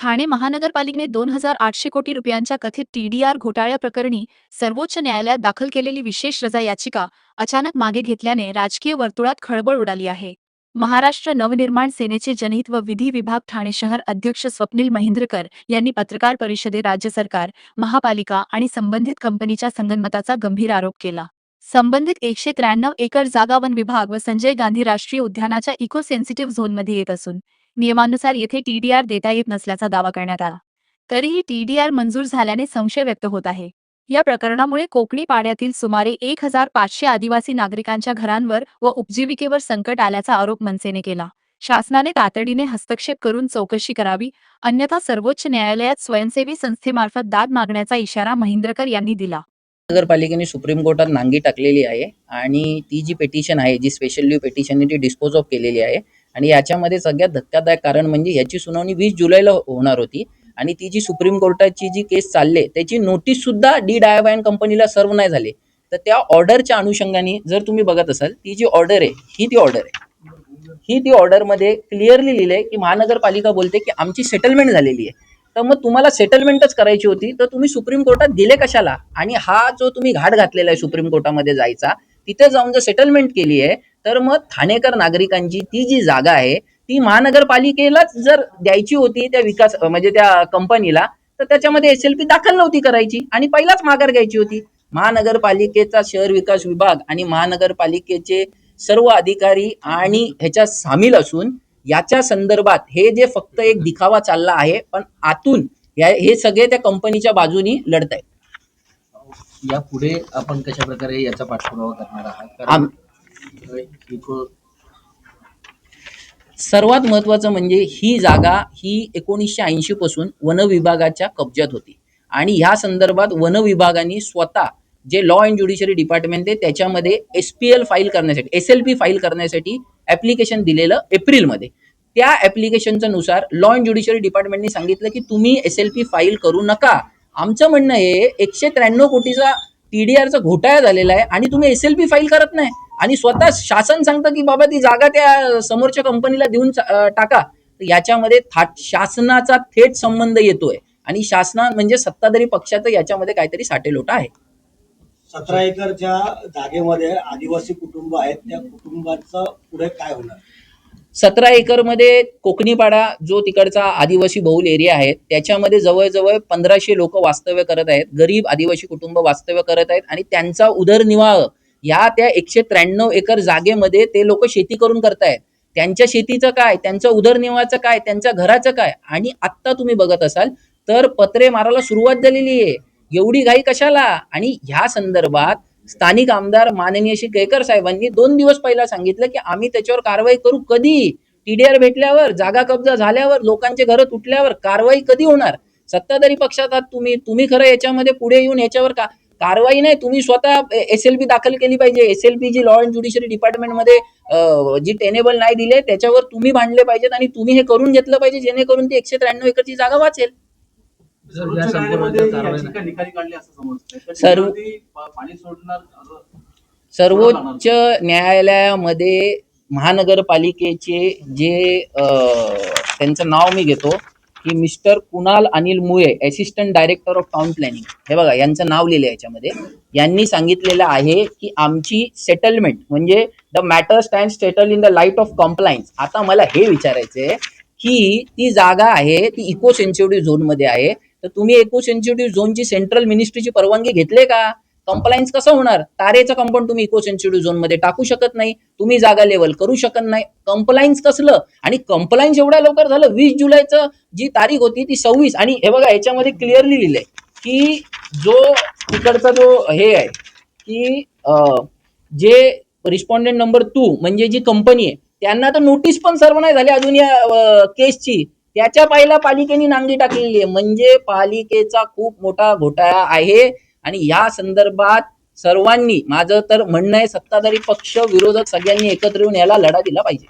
ठाणे महानगरपालिकेने 2,800 कोटी रुपयांच्या कथित टीडीआर घोटाळ्याप्रकरणी सर्वोच्च न्यायालयात दाखल केलेली विशेष रजा याचिका अचानक मागे घेतल्याने राजकीय वर्तुळात खळबळ उडाली आहे. महाराष्ट्र नवनिर्माण सेनेचे जनहित व विधी विभाग ठाणे शहर अध्यक्ष स्वप्नील महिंद्रकर यांनी पत्रकार परिषदेत राज्य सरकार, महापालिका आणि संबंधित कंपनीच्या संगनमताचा गंभीर आरोप केला. संबंधित 193 एकर जागा वन विभाग व संजय गांधी राष्ट्रीय उद्यानाच्या इको सेन्सिटिव्ह झोनमध्ये येत असून नियमानुसार येथे टीडीआर देता येत नसल्याचा दावा करण्यात आला. तरीही टीडीआर मंजूर झाल्याने संशय व्यक्त होत आहे. या प्रकरणामुळे कोकणी पाड्यातील सुमारे 1,500 आदिवासी नागरिकांच्या घरांवर व उपजीविकेवर संकट आल्याचा आरोप मनसेने केला. शासनाने तातडीने हस्तक्षेप करून चौकशी करावी, अन्यथा सर्वोच्च न्यायालयात स्वयंसेवी संस्थेमार्फत दाद मागण्याचा इशारा महिंद्रकर यांनी दिला. नगरपालिकेने सुप्रीम कोर्टात नांगी टाकलेली आहे आणि ती जी पिटिशन आहे, जी स्पेशल लीव्ह पिटिशन ती डिस्पोज ऑफ केलेली आहे. आणि याच्यामध्ये सगळ्यात धक्कादायक कारण म्हणजे याची सुनावणी 20 जुलैला होणार होती आणि ती जी सुप्रीम कोर्टाची जी केस चालली त्याची नोटीस सुद्धा डी-डायवाइन कंपनीला सर्व नाही झाली. तर त्या ऑर्डरच्या अनुषंगाने जर तुम्ही बघत असाल, ती जी ऑर्डर आहे ही ती ऑर्डरमध्ये क्लिअरली लिहिलंय की महानगरपालिका बोलते की आमची सेटलमेंट झालेली आहे. तर मग तुम्हाला सेटलमेंटच करायची होती तर तुम्ही सुप्रीम कोर्टात गेले कशाला? आणि हा जो तुम्ही घाट घातलेला आहे सुप्रीम कोर्टामध्ये जायचा, तिथे जाऊन जर सेटलमेंट केली आहे तर मग ठाणेकर नागरिकांची ती जी जागा आहे ती महानगरपालिकेलाच जर द्यायची होती त्या विकास म्हणजे त्या कंपनीला, तर त्याच्यामध्ये SLP दाखल नव्हती करायची आणि पहिलाच माघार घ्यायची होती. महानगरपालिकेचा शहर विकास विभाग आणि महानगरपालिकेचे सर्व अधिकारी आणि ह्याच्यात सामील असून याच्या संदर्भात हे जे फक्त एक दिखावा चालला आहे, पण आतून हे सगळे त्या कंपनीच्या बाजूनी लढत आहेत. यापुढे आपण कशा प्रकारे याचा पाठपुरावा करणार आहात? सर्वात महत्वाचं म्हणजे ही जागा ही 1980 पासून वन विभागाच्या कब्जात होती आणि ह्या संदर्भात वन विभागाने स्वतः जे लॉ अँड ज्युडिशरी डिपार्टमेंट आहे त्याच्यामध्ये SPL फाईल करण्यासाठी, SLP फाईल करण्यासाठी ऍप्लिकेशन दिलेलं एप्रिलमध्ये. त्या ऍप्लिकेशनच्या नुसार लॉ अँड ज्युडिशरी डिपार्टमेंटने सांगितलं की तुम्ही SLP फाईल करू नका. आमचं म्हणणं हे 193 कोटीचा टीडीआरचा घोटाळा झालेला आहे आणि तुम्ही SLP फाईल करत नाही आणि स्वतः शासन सांगतं की बाबा ती जागा त्या समोरच्या कंपनीला देऊन टाका. याच्यामध्ये शासनाचा थेट संबंध येतोय आणि शासना म्हणजे सत्ताधारी पक्षाचं याच्यामध्ये काहीतरी साटेलोटा आहे. 17 एकरच्या जागेमध्ये आदिवासी कुटुंब आहेत, त्या कुटुंबाचं पुढे काय होणार? 17 एकरमध्ये कोकणीपाडा जो तिकडचा आदिवासी बहुल एरिया आहे त्याच्यामध्ये जवळजवळ 1500 लोक वास्तव्य करत आहेत. गरीब आदिवासी कुटुंब वास्तव्य करत आहेत आणि त्यांचा उदरनिर्वाह या त्या 193 एकर जागेमध्ये ते लोक शेती करून करतायत. त्यांच्या शेतीचं काय, त्यांच्या उदरनिर्वाहाचं काय, त्यांच्या घराचं काय? आणि आत्ता तुम्ही बघत असाल तर पत्रे मारायला सुरुवात झालेली आहे. एवढी घाई कशाला? आणि ह्या संदर्भात स्थानिक आमदार माननीय श्री केळकर साहेबांनी 2 दिवस पहिला सांगितलं की आम्ही त्याच्यावर कारवाई करू. कधी? टीडीआर भेटल्यावर, जागा कब्जा झाल्यावर, लोकांचे घरं तुटल्यावर कारवाई कधी होणार? सत्ताधारी पक्षात आहात तुम्ही खरं याच्यामध्ये पुढे येऊन याच्यावर कारवाई नाही, तुम्ही स्वतः SLP दाखल केली पाहिजे. SLP जी लॉ अँड ज्युडिशरी डिपार्टमेंटमध्ये जी टेनेबल नाही दिले त्याच्यावर तुम्ही भांडले पाहिजेत आणि तुम्ही हे करून घेतलं पाहिजे जेणेकरून ती 193 एकरची जागा वाचेल. सर्वोच्च न्यायालयामध्ये महानगरपालिकेचे जे त्यांचं नाव मी घेतो की मिस्टर कुणाल अनिल मुळे, assistant director of town planning, हे बघा यांचं नाव लिहिलं याच्यामध्ये. यांनी सांगितलेलं आहे की आमची सेटलमेंट म्हणजे the matter stand settle in the light of compliance. आता मला हे विचारायचंय की ती जागा आहे ती इको सेन्सिटिव्ह झोन मध्ये आहे, तर तुम्ही इको सेन्सिटिव्ह झोनची सेंट्रल मिनिस्ट्रीची परवानगी घेतले का? कंप्लायन्स कसं होणार? तारेचं कंपाऊंड तुम्ही इको सेन्सिटिव्ह झोन मध्ये टाकू शकत नाही, तुम्ही जागा लेवल करू शकत नाही. कंप्लायन्स कसलं? आणि कंप्लायन्स एवढ्या लवकर झालं. 20 जुलैचं जी तारीख होती ती 26. आणि हे बघा याच्यामध्ये क्लिअरली लिहिलंय की जो तिकडचा जो हे आहे की जे रिस्पॉन्डेंट नंबर 2 म्हणजे जी कंपनी आहे त्यांना तर नोटीस पण सर्व नाही झाली अजून या केसची. त्याच्या पहिला पालिकेने नांगी टाकलेली आहे. म्हणजे पालिकेचा खूप मोठा घोटाळा आहे आणि या संदर्भात सर्वांनी, माझं तर म्हणणं आहे, सत्ताधारी पक्ष विरोधक सगळ्यांनी एकत्र येऊन याला लढा दिला पाहिजे.